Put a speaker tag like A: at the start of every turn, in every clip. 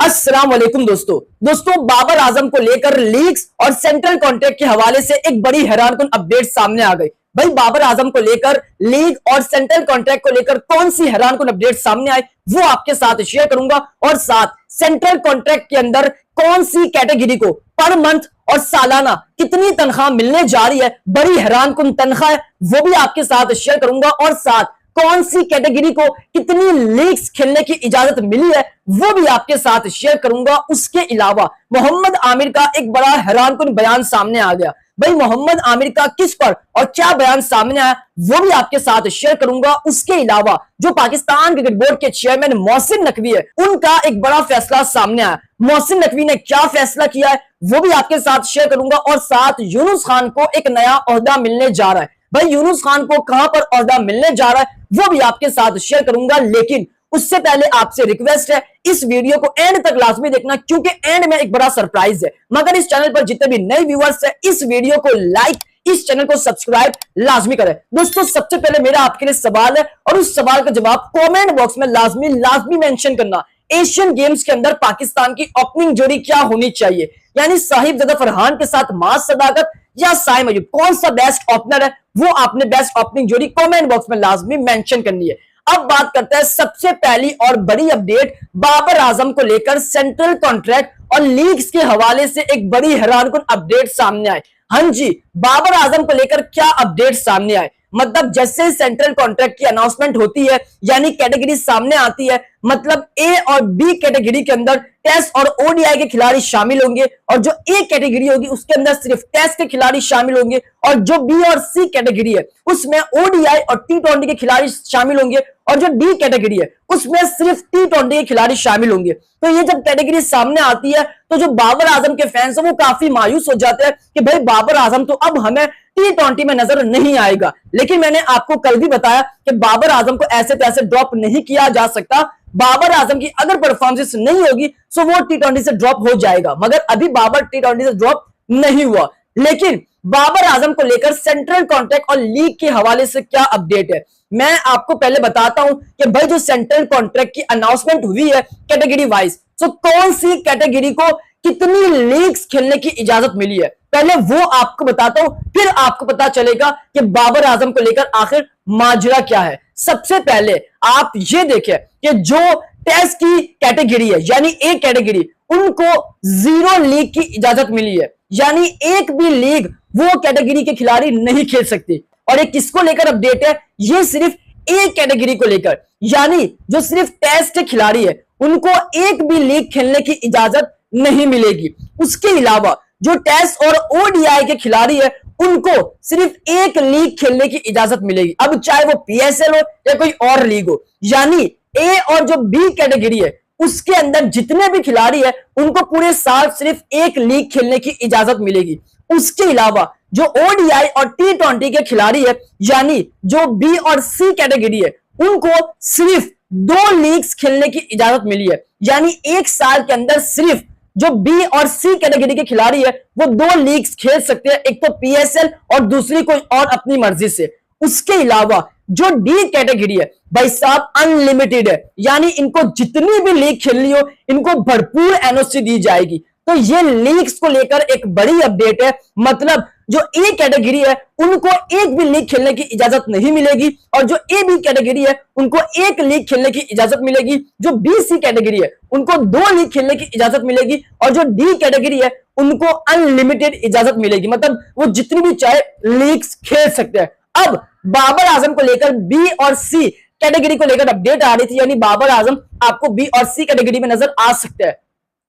A: अस्सलाम वालेकुम दोस्तों बाबर आजम को लेकर लीक्स और सेंट्रल कॉन्ट्रैक्ट के हवाले से एक बड़ी हैरानकुन अपडेट सामने आ गई। भाई बाबर आजम को लेकर लीग और सेंट्रल कॉन्ट्रैक्ट को लेकर कौन सी हैरानकुन अपडेट सामने आई वो आपके साथ शेयर करूंगा, और साथ सेंट्रल कॉन्ट्रैक्ट के अंदर कौन सी कैटेगरी को पर मंथ और सालाना कितनी तनख्वाह मिलने जा रही है, बड़ी हैरानकुन तनख्वाह है वो भी आपके साथ शेयर करूंगा, और साथ कौन सी कैटेगरी को कितनी लीग्स खेलने की इजाजत मिली है वो भी आपके साथ शेयर करूंगा। उसके अलावा मोहम्मद आमिर का एक बड़ा हैरानकुन बयान सामने आ गया। भाई मोहम्मद आमिर का किस पर और क्या बयान सामने आया वो भी आपके साथ शेयर करूंगा। उसके अलावा जो पाकिस्तान क्रिकेट बोर्ड के चेयरमैन मोहसिन नकवी है उनका एक बड़ा फैसला सामने आया। मोहसिन नकवी ने क्या फैसला किया है वो भी आपके साथ शेयर करूंगा, और साथ यूनुस खान को एक नया ओहदा मिलने जा रहा है। भाई यूनुस खान को कहां पर ओहदा मिलने जा रहा है वो भी आपके साथ शेयर करूंगा, लेकिन उससे पहले आपसे रिक्वेस्ट है इस वीडियो को एंड तक लाजमी देखना, क्योंकि एंड में एक बड़ा सरप्राइज है। मगर इस चैनल पर जितने भी नए व्यूअर्स हैं इस वीडियो को लाइक, इस चैनल को सब्सक्राइब लाजमी करें। दोस्तों सबसे पहले मेरा आपके लिए सवाल है, और उस सवाल का जवाब कमेंट बॉक्स में लाजमी मेंशन करना। एशियन गेम्स के अंदर पाकिस्तान की ओपनिंग जोड़ी क्या होनी चाहिए, यानी साहिबजादा फरहान के साथ माज सदाकत या साइम अयूब, कौन सा बेस्ट ओपनर है वो आपने बेस्ट ओपनिंग जोड़ी कमेंट बॉक्स में लाजमी मेंशन करनी है। अब बात करते हैं सबसे पहली और बड़ी अपडेट बाबर आजम को लेकर सेंट्रल कॉन्ट्रैक्ट और लीग्स के हवाले से एक बड़ी हैरानकुन अपडेट सामने आए। हाँ जी, बाबर आजम को लेकर क्या अपडेट सामने आए, मतलब जैसे सेंट्रल कॉन्ट्रैक्ट की अनाउंसमेंट होती है यानी कैटेगरी सामने आती है, मतलब ए और बी कैटेगरी के अंदर टेस्ट और ओडीआई के खिलाड़ी शामिल होंगे, और जो ए कैटेगरी होगी उसके अंदर सिर्फ टेस्ट के खिलाड़ी शामिल होंगे, और जो बी और सी कैटेगरी है उसमें ओडीआई और टी20 के खिलाड़ी शामिल होंगे, और जो डी कैटेगरी है उसमें सिर्फ टी20 के खिलाड़ी शामिल होंगे। तो ये जब कैटेगरी सामने आती है तो जो बाबर आजम के फैंस हैं वो काफी मायूस हो जाते हैं कि भाई बाबर आजम तो अब हमें टी20 में नजर नहीं आएगा। लेकिन मैंने आपको कल भी बताया कि बाबर आजम को ऐसे तैसे ड्रॉप नहीं किया जा सकता। बाबर आजम की अगर परफॉर्मेंस नहीं होगी तो वो टी20 से ड्रॉप हो जाएगा, मगर अभी बाबर टी20 से ड्रॉप नहीं हुआ। लेकिन बाबर आजम को लेकर सेंट्रल कॉन्ट्रैक्ट और लीग के हवाले से क्या अपडेट है मैं आपको पहले बताता हूं कि भाई जो सेंट्रल कॉन्ट्रैक्ट की अनाउंसमेंट हुई है कैटेगरी वाइज, तो कौन सी कैटेगरी को कितनी लीग्स खेलने की इजाजत मिली है पहले वो आपको बताता हूं, फिर आपको पता चलेगा कि बाबर आजम को लेकर आखिर माजरा क्या है। सबसे पहले आप ये देखें कि जो टेस्ट की कैटेगरी है यानी ए कैटेगरी, उनको 0 लीग की इजाजत मिली है, यानी एक भी लीग वो कैटेगरी के खिलाड़ी नहीं खेल सकते। और ये किसको लेकर अपडेट है, ये सिर्फ ए कैटेगरी को लेकर, यानी जो सिर्फ टेस्ट के खिलाड़ी है उनको एक भी लीग खेलने की इजाजत नहीं मिलेगी। उसके अलावा जो टेस्ट और ओडीआई के खिलाड़ी है उनको सिर्फ एक लीग खेलने की इजाजत मिलेगी, अब चाहे वो पीएसएल हो या कोई और लीग हो। यानी ए और जो बी कैटेगरी है उसके अंदर जितने भी खिलाड़ी है उनको पूरे साल सिर्फ एक लीग खेलने की इजाजत मिलेगी। उसके अलावा जो ओडीआई और टी20 के खिलाड़ी है यानी जो बी और सी कैटेगरी है उनको सिर्फ 2 लीग्स खेलने की इजाजत मिली है, यानी एक साल के अंदर सिर्फ जो बी और सी कैटेगरी के खिलाड़ी है वो 2 लीग्स खेल सकते हैं, एक तो पीएसएल और दूसरी कोई और अपनी मर्जी से। उसके अलावा जो डी कैटेगरी है भाई साहब अनलिमिटेड है, यानी इनको जितनी भी लीग खेलनी हो इनको भरपूर एनओसी दी जाएगी। तो ये लीग्स को लेकर एक बड़ी अपडेट है, मतलब जो ए कैटेगरी है उनको एक भी लीग खेलने की इजाजत नहीं मिलेगी, और जो ए बी कैटेगरी है उनको एक लीग खेलने की इजाजत मिलेगी। जो बी सी कैटेगरी है उनको 2 लीग खेलने की इजाजत मिलेगी, और जो डी कैटेगरी है उनको अनलिमिटेड इजाजत मिलेगी, मतलब वो जितनी भी चाहे लीग्स खेल सकते हैं। अब बाबर आजम को लेकर बी और सी कैटेगरी को लेकर अपडेट आ रही थी, यानी बाबर आजम आपको बी और सी कैटेगरी में नजर आ सकते हैं।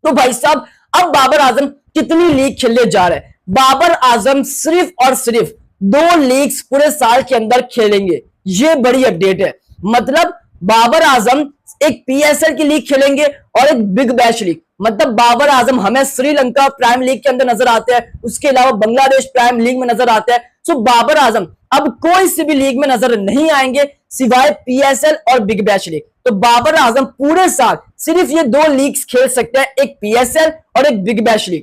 A: तो भाई साहब अब बाबर आजम कितनी लीग खेलने जा रहे हैं, बाबर आजम सिर्फ और सिर्फ 2 लीग्स पूरे साल के अंदर खेलेंगे, ये बड़ी अपडेट है। मतलब बाबर आजम एक पीएसएल की लीग खेलेंगे और एक बिग बैश लीग, मतलब बाबर आजम हमें श्रीलंका प्राइम लीग के अंदर नजर आते हैं, उसके अलावा बांग्लादेश प्राइम लीग में नजर आते हैं। सो बाबर आजम अब कोई सी भी लीग में नजर नहीं आएंगे सिवाय पीएसएल और बिग बैश लीग। तो बाबर आजम पूरे साल सिर्फ ये 2 लीग्स खेल सकते हैं, एक पीएसएल और एक बिग बैश लीग।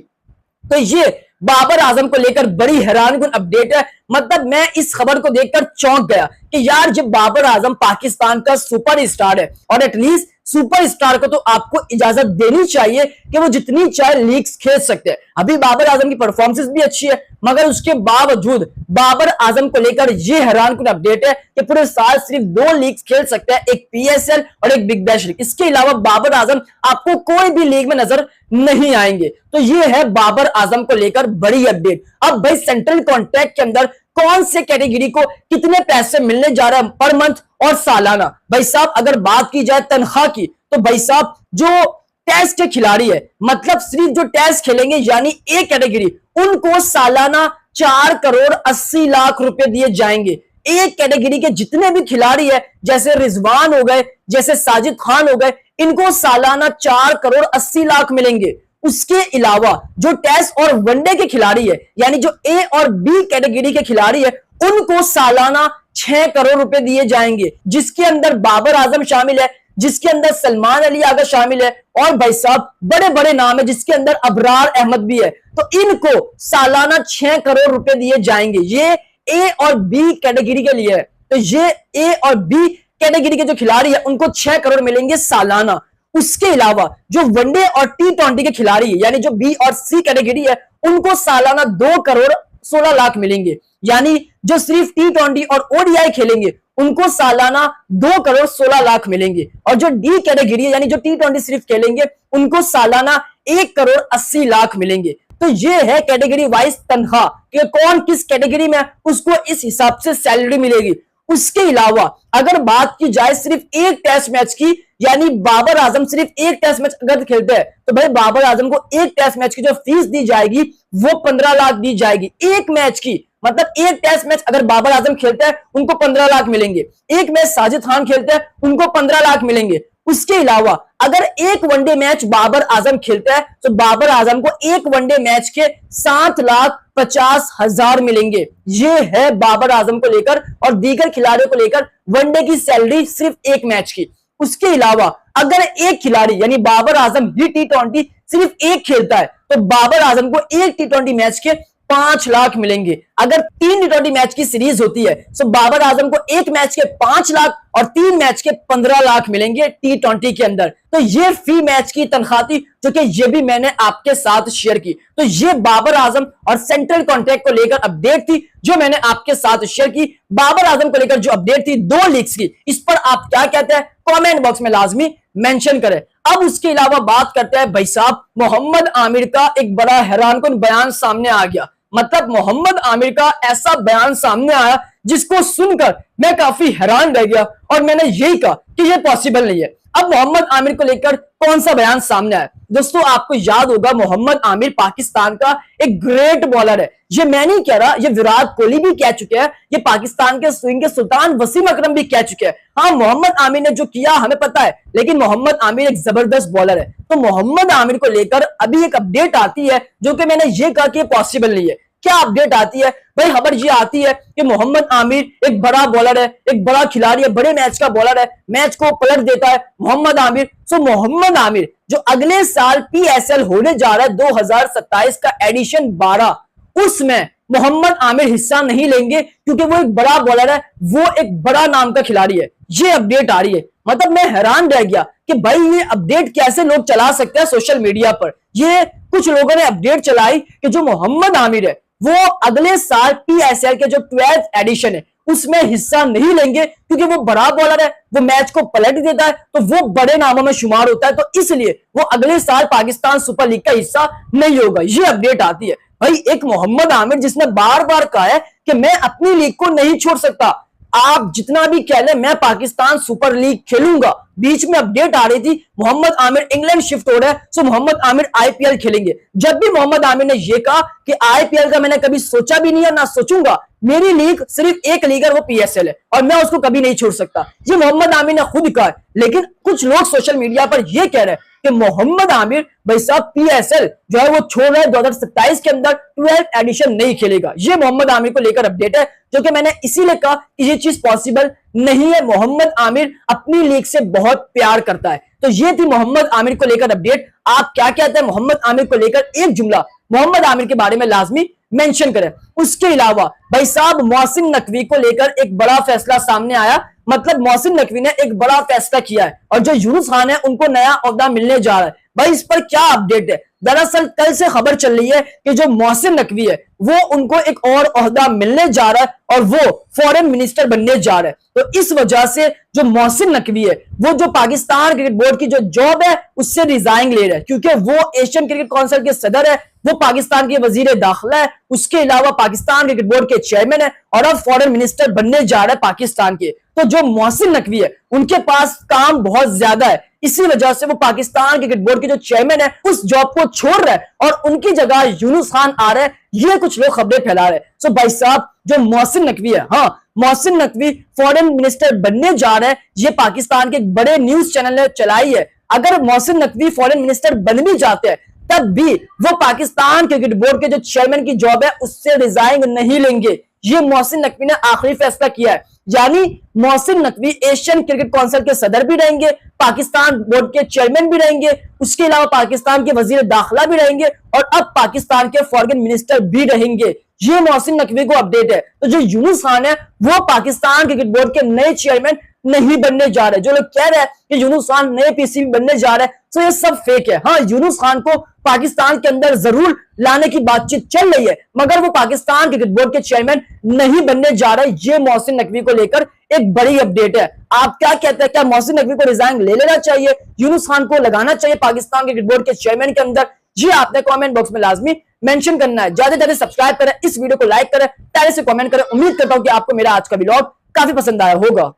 A: तो ये बाबर आजम को लेकर बड़ी हैरानकुन अपडेट है। मतलब मैं इस खबर को देखकर चौंक गया कि यार जब बाबर आजम पाकिस्तान का सुपरस्टार है और एटलीस्ट सुपरस्टार को तो आपको इजाजत देनी चाहिए कि वो जितनी चाहे लीग्स खेल सकते हैं। अभी बाबर आजम की परफॉर्मेंस भी अच्छी है, मगर उसके बावजूद बाबर आजम को लेकर ये हैरानकुन अपडेट है कि पूरे साल सिर्फ 2 लीग्स खेल सकते हैं, एक पीएसएल और एक बिग बैश लीग। इसके अलावा बाबर आजम आपको कोई भी लीग में नजर नहीं आएंगे। तो ये है बाबर आजम को लेकर बड़ी अपडेट। अब भाई सेंट्रल कॉन्ट्रैक्ट के अंदर कौन से कैटेगरी को कितने पैसे मिलने जा रहा है पर मंथ और सालाना। भाई साहब अगर बात की जाए तनख्वाह की, तो भाई साहब जो टेस्ट के खिलाड़ी है, मतलब सिर्फ जो टेस्ट खेलेंगे यानी एक कैटेगरी, उनको सालाना 4 करोड़ 80 लाख रुपए दिए जाएंगे। एक कैटेगरी के जितने भी खिलाड़ी है, जैसे रिजवान हो गए, जैसे साजिद खान हो गए, इनको सालाना 4 करोड़ 80 लाख मिलेंगे। उसके अलावा जो टेस्ट और वनडे के खिलाड़ी है, यानी जो ए और बी कैटेगरी के खिलाड़ी है, उनको सालाना 6 करोड़ रुपए दिए जाएंगे, जिसके अंदर बाबर आजम शामिल है, जिसके अंदर सलमान अली आगा शामिल है, और भाई साहब बड़े बड़े नाम है जिसके अंदर अबरार अहमद भी है। तो इनको सालाना 6 करोड़ रुपए दिए जाएंगे। ये ए और बी कैटेगरी के लिए है। तो ये ए और बी कैटेगरी के जो खिलाड़ी है उनको 6 करोड़ मिलेंगे सालाना। उसके अलावा जो वनडे और टी20 के खिलाड़ी है, यानी जो बी और सी कैटेगरी है, उनको सालाना 2 करोड़ 16 लाख मिलेंगे। यानी जो सिर्फ टी20 और ओडीआई खेलेंगे उनको सालाना 2 करोड़ 16 लाख मिलेंगे। और जो डी कैटेगरी है, यानी जो टी20 सिर्फ खेलेंगे, उनको सालाना 1 करोड़ 80 लाख मिलेंगे। तो ये है कैटेगरी वाइज तनख्वाह कि कौन किस कैटेगरी में उसको इस हिसाब से सैलरी मिलेगी। उसके अलावा अगर बात की जाए सिर्फ एक टेस्ट मैच की, यानी बाबर आजम सिर्फ एक टेस्ट मैच अगर खेलते हैं, तो भाई बाबर आजम को एक टेस्ट मैच की जो फीस दी जाएगी वो 15 लाख दी जाएगी एक मैच की। मतलब एक टेस्ट मैच अगर बाबर आजम खेलते हैं उनको 15 लाख मिलेंगे, एक मैच साजिद खान खेलते हैं उनको 15 लाख मिलेंगे। उसके अलावा अगर एक वनडे मैच बाबर आजम खेलता है तो बाबर आजम को एक वनडे मैच के 7,50,000 मिलेंगे। ये है बाबर आजम को लेकर और दीगर खिलाड़ियों को लेकर वनडे की सैलरी सिर्फ एक मैच की। उसके अलावा अगर एक खिलाड़ी यानी बाबर आजम ही टी20 सिर्फ एक खेलता है तो बाबर आजम को एक टी20 मैच के 5 लाख मिलेंगे। अगर 3 टी20 मैच की सीरीज होती है तो बाबर आजम को एक मैच के 5 लाख और 3 मैच के 15 लाख मिलेंगे टी20 के अंदर। तो ये फी मैच की तनख्वाह थी जो कि ये भी मैंने आपके साथ शेयर की। तो ये बाबर आजम और सेंट्रल कॉन्ट्रैक्ट को लेकर अपडेट थी जो मैंने आपके साथ शेयर की। बाबर आजम को लेकर जो अपडेट थी 2 लीग्स की, इस पर आप क्या कहते हैं कमेंट बॉक्स में लाजमी मेंशन करें। अब उसके अलावा बात करते हैं भाई साहब मोहम्मद आमिर का एक बड़ा हैरानकुन बयान सामने आ गया। मतलब मोहम्मद आमिर का ऐसा बयान सामने आया जिसको सुनकर मैं काफी हैरान रह गया और मैंने यही कहा कि ये पॉसिबल नहीं है। अब मोहम्मद आमिर को लेकर कौन सा बयान सामने आया? दोस्तों आपको याद होगा मोहम्मद आमिर पाकिस्तान का एक ग्रेट बॉलर है। ये मैं नहीं कह रहा, ये विराट कोहली भी कह चुके हैं, ये पाकिस्तान के स्विंग के सुल्तान वसीम अकरम भी कह चुके हैं। हाँ मोहम्मद आमिर ने जो किया हमें पता है, लेकिन मोहम्मद आमिर एक जबरदस्त बॉलर है। तो मोहम्मद आमिर को लेकर अभी एक अपडेट आती है जो कि मैंने ये कहा कि पॉसिबल नहीं है। क्या अपडेट आती है भाई? खबर ये आती है कि मोहम्मद आमिर एक बड़ा बॉलर है, एक बड़ा खिलाड़ी है, बड़े मैच का बॉलर है, मैच को पलट देता है मोहम्मद आमिर। सो मोहम्मद आमिर जो अगले साल पीएसएल होने जा रहा है 2027 का एडिशन 12, उसमें मोहम्मद आमिर हिस्सा नहीं लेंगे क्योंकि वो एक बड़ा बॉलर है, वो एक बड़ा नाम का खिलाड़ी है। ये अपडेट आ रही है। मतलब मैं हैरान रह गया कि भाई ये अपडेट कैसे लोग चला सकते हैं सोशल मीडिया पर। ये कुछ लोगों ने अपडेट चलाई कि जो मोहम्मद आमिर है वो अगले साल पीएसएल के जो 12th एडिशन है उसमें हिस्सा नहीं लेंगे क्योंकि वो बड़ा बॉलर है, वो मैच को पलट देता है, तो वो बड़े नामों में शुमार होता है, तो इसलिए वो अगले साल पाकिस्तान सुपर लीग का हिस्सा नहीं होगा। ये अपडेट आती है। भाई एक मोहम्मद आमिर जिसने बार बार कहा है कि मैं अपनी लीग को नहीं छोड़ सकता, आप जितना भी कह लें मैं पाकिस्तान सुपर लीग खेलूंगा। बीच में अपडेट आ रही थी मोहम्मद आमिर इंग्लैंड शिफ्ट हो रहा है, सो मोहम्मद आमिर आईपीएल खेलेंगे। जब भी मोहम्मद आमिर ने यह कहा कि आईपीएल का मैंने कभी सोचा भी नहीं है ना सोचूंगा, मेरी लीग सिर्फ एक लीग है वो पीएसएल है और मैं उसको कभी नहीं छोड़ सकता, ये मोहम्मद आमिर ने खुद कहा है। लेकिन कुछ लोग सोशल मीडिया पर यह कह रहे हैं कि मोहम्मद आमिर भाई साहब पीएसएल जो है वो छोड़ रहे हैं, 2027 के अंदर 12th एडिशन नहीं खेलेगा। ये मोहम्मद आमिर को लेकर अपडेट है जो कि मैंने इसीलिए कहा कि ये चीज पॉसिबल नहीं है। मोहम्मद आमिर अपनी लीग से बहुत प्यार करता है। तो ये थी मोहम्मद आमिर को लेकर अपडेट। आप क्या कहते हैं मोहम्मद आमिर को लेकर? एक जुमला मोहम्मद आमिर के बारे में लाजमी मेंशन करें। उसके अलावा भाई साहब मोहसिन नकवी को लेकर एक बड़ा फैसला सामने आया। मतलब मोहसिन नकवी ने एक बड़ा फैसला किया है और जो यूनुस खान है उनको नया ओहदा मिलने जा रहा है। भाई इस पर क्या अपडेट है? दरअसल कल से खबर चल रही है कि जो मोहसिन नकवी है वो उनको एक और ओहदा मिलने जा रहा है और वो फॉरेन मिनिस्टर बनने जा रहा है। तो इस वजह से जो मोहसिन नकवी है वो जो पाकिस्तान क्रिकेट बोर्ड की जो जॉब है उससे रिजाइन ले रहा है, क्योंकि वो एशियन क्रिकेट काउंसिल के सदर है, वो पाकिस्तान के वजीर दाखिला है, उसके अलावा पाकिस्तान क्रिकेट बोर्ड के चेयरमैन है और अब फॉरेन मिनिस्टर बनने जा रहा है पाकिस्तान के। तो जो मोहसिन नकवी है उनके पास काम बहुत ज्यादा है, इसी वजह से वो पाकिस्तान क्रिकेट बोर्ड के जो चेयरमैन है उस जॉब को छोड़ रहा है और उनकी जगह यूनुस खान आ रहा है। ये कुछ लोग खबरें फैला रहे हैं। सो भाई साहब जो मोहसिन नकवी है, हाँ मोहसिन नकवी फॉरेन मिनिस्टर बनने जा रहे हैं, ये पाकिस्तान के एक बड़े न्यूज चैनल ने चलाई है। अगर मोहसिन नकवी फॉरेन मिनिस्टर बन भी जाते हैं तब भी वो पाकिस्तान क्रिकेट बोर्ड के जो चेयरमैन की जॉब है उससे रिजाइन नहीं लेंगे। ये मोहसिन नकवी ने आखिरी फैसला किया है, यानी Mohsin Naqvi Asian cricket council के सदर भी रहेंगे, पाकिस्तान बोर्ड के चेयरमैन भी रहेंगे, उसके अलावा पाकिस्तान के वजीर दाखिला भी रहेंगे और अब पाकिस्तान के फॉरेन मिनिस्टर भी रहेंगे। ये मोहसिन नकवी को अपडेट है। तो जो यूनुस खान है वो पाकिस्तान क्रिकेट बोर्ड के नए चेयरमैन नहीं बनने जा रहे। जो लोग कह रहे हैं कि यूनुस खान नए पीसीबी बनने जा रहे हैं, तो ये सब फेक है। हाँ यूनुस खान को पाकिस्तान के अंदर जरूर लाने की बातचीत चल रही है, मगर वो पाकिस्तान क्रिकेट बोर्ड के चेयरमैन नहीं बनने जा रहे। ये मोहसिन नकवी को लेकर एक बड़ी अपडेट है। आप क्या कहते हैं, क्या मोहसिन नकवी को रिजाइन ले लेना चाहिए, यूनुस खान को लगाना चाहिए पाकिस्तान क्रिकेट बोर्ड के चेयरमैन के अंदर? जी आपने कमेंट बॉक्स में लाजमी मेंशन करना है। ज्यादा से ज्यादा सब्सक्राइब करें, इस वीडियो को लाइक करें, प्यारे से कमेंट करें। उम्मीद करता हूं कि आपको मेरा आज का व्लॉग काफी पसंद आया होगा।